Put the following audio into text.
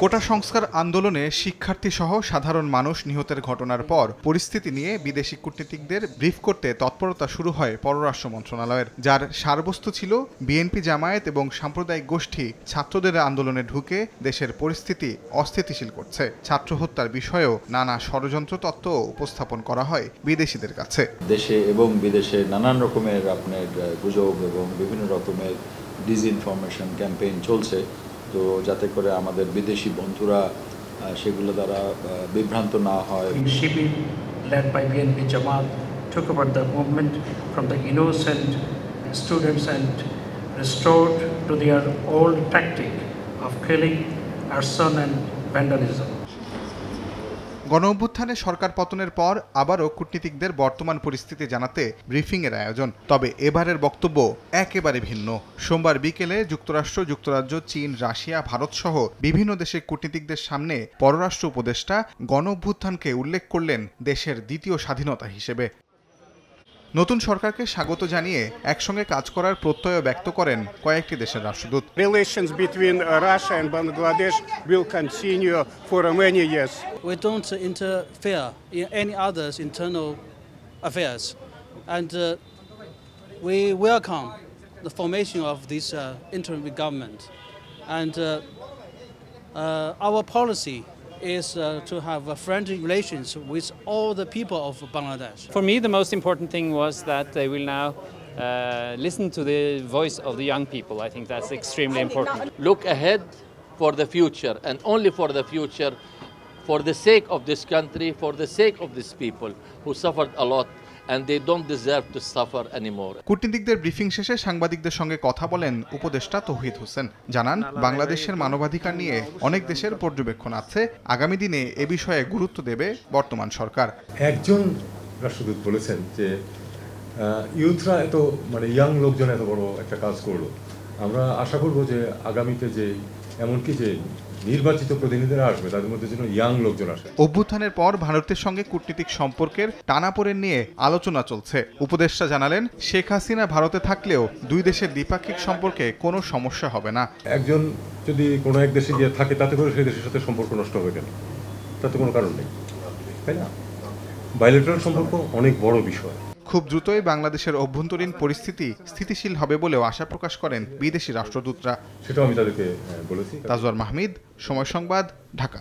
কোটা সংস্কার আন্দোলনে শিক্ষার্থীসহ সাধারণ মানুষ নিহতের ঘটনার পর পরিস্থিতি নিয়ে বিদেশি কূটনীতিকদের ব্রিফ করতে তৎপরতা শুরু হয় পররাষ্ট্র মন্ত্রণালয়ের, যার সারবস্তু ছিল বিএনপি, জামায়াত এবং সাম্প্রদায়িক গোষ্ঠী ছাত্রদের আন্দোলনে ঢুকে দেশের পরিস্থিতি অস্থিতিশীল করছে। ছাত্র হত্যার বিষয়েও নানা ষড়যন্ত্র তত্ত্ব উপস্থাপন করা হয় বিদেশিদের কাছে। দেশে এবং বিদেশে নানান রকমের আপনার গুজব এবং বিভিন্ন রকমের ডিসইনফরমেশন ক্যাম্পেইন চলছে, তো যাতে করে আমাদের বিদেশি বন্ধুরা সেগুলো দ্বারা বিভ্রান্ত না হয়। শিবির led by BNP Jamaat took over the movement from the innocent students and restored to their old tactic of killing, arson and vandalism. গণঅভ্যুত্থানে সরকার পতনের পর আবারও কূটনীতিকদের বর্তমান পরিস্থিতি জানাতে ব্রিফিংয়ের আয়োজন। তবে এবারের বক্তব্য একেবারে ভিন্ন। সোমবার বিকেলে যুক্তরাষ্ট্র, যুক্তরাজ্য, চীন, রাশিয়া, ভারত সহ বিভিন্ন দেশের কূটনীতিকদের সামনে পররাষ্ট্র উপদেষ্টা গণঅভ্যুত্থানকে উল্লেখ করলেন দেশের দ্বিতীয় স্বাধীনতা হিসেবে। নতুন সরকারকে স্বাগত জানিয়ে একসঙ্গে কাজ করার প্রত্যয় ব্যক্ত করেন কয়েকটি দেশের রাষ্ট্রদূত। Relations between Russia and Bangladesh will continue for many years. We don't interfere in any others' internal affairs, and we welcome the formation of this interim government. And our policy is to have friendly relations with all the people of Bangladesh. For me, the most important thing was that they will now listen to the voice of the young people. I think that's extremely important. Look ahead for the future, and only for the future, for the sake of this country, for the sake of these people who suffered a lot. And they don't deserve to suffer anymore. কূটনীতিকদের briefing শেষে সাংবাদিকদের সঙ্গে কথা বলেন উপদেষ্টা তৌহিদ হোসেন। জানান, বাংলাদেশের মানবাধিকার নিয়ে অনেক দেশের পর্যবেক্ষণ আছে। আগামী দিনে এ বিষয়ে গুরুত্ব দেবে বর্তমান সরকার। একজন রাষ্ট্রদূত বলেছেন যে ইউথরা এত ইয়াং লোকজন এত বড় একটা কাজ করলো, আমরা আশা করব যে আগামীতে যে এমনকি যে নির্বাচিত প্রতিনিধিরা আসবে তাদের মধ্যে যেন ইয়াং লোকজন আসে। অভ্যুত্থানের পর ভারতের সঙ্গে কূটনীতিক সম্পর্কের টানাপোড়েন নিয়ে আলোচনা চলছে। উপদেষ্টা জানালেন, শেখ হাসিনা ভারতে থাকলেও দুই দেশের দ্বিপাক্ষিক সম্পর্কে কোনো সমস্যা হবে না। একজন যদি কোনো এক দেশে গিয়ে থাকে তাতে করে সেই দেশের সাথে সম্পর্ক নষ্ট হবে কেন? তাতে কোনো কারণ নেই, তাই না? বাইলেটারাল সম্পর্ক অনেক বড় বিষয়। খুব দ্রুতই বাংলাদেশের অভ্যন্তরীণ পরিস্থিতি স্থিতিশীল হবে বলেও আশা প্রকাশ করেন বিদেশি রাষ্ট্রদূতরা। সেটাও আমি তাদেরকে বলেছি। তাজওয়ার মাহমিদ, সময় সংবাদ, ঢাকা।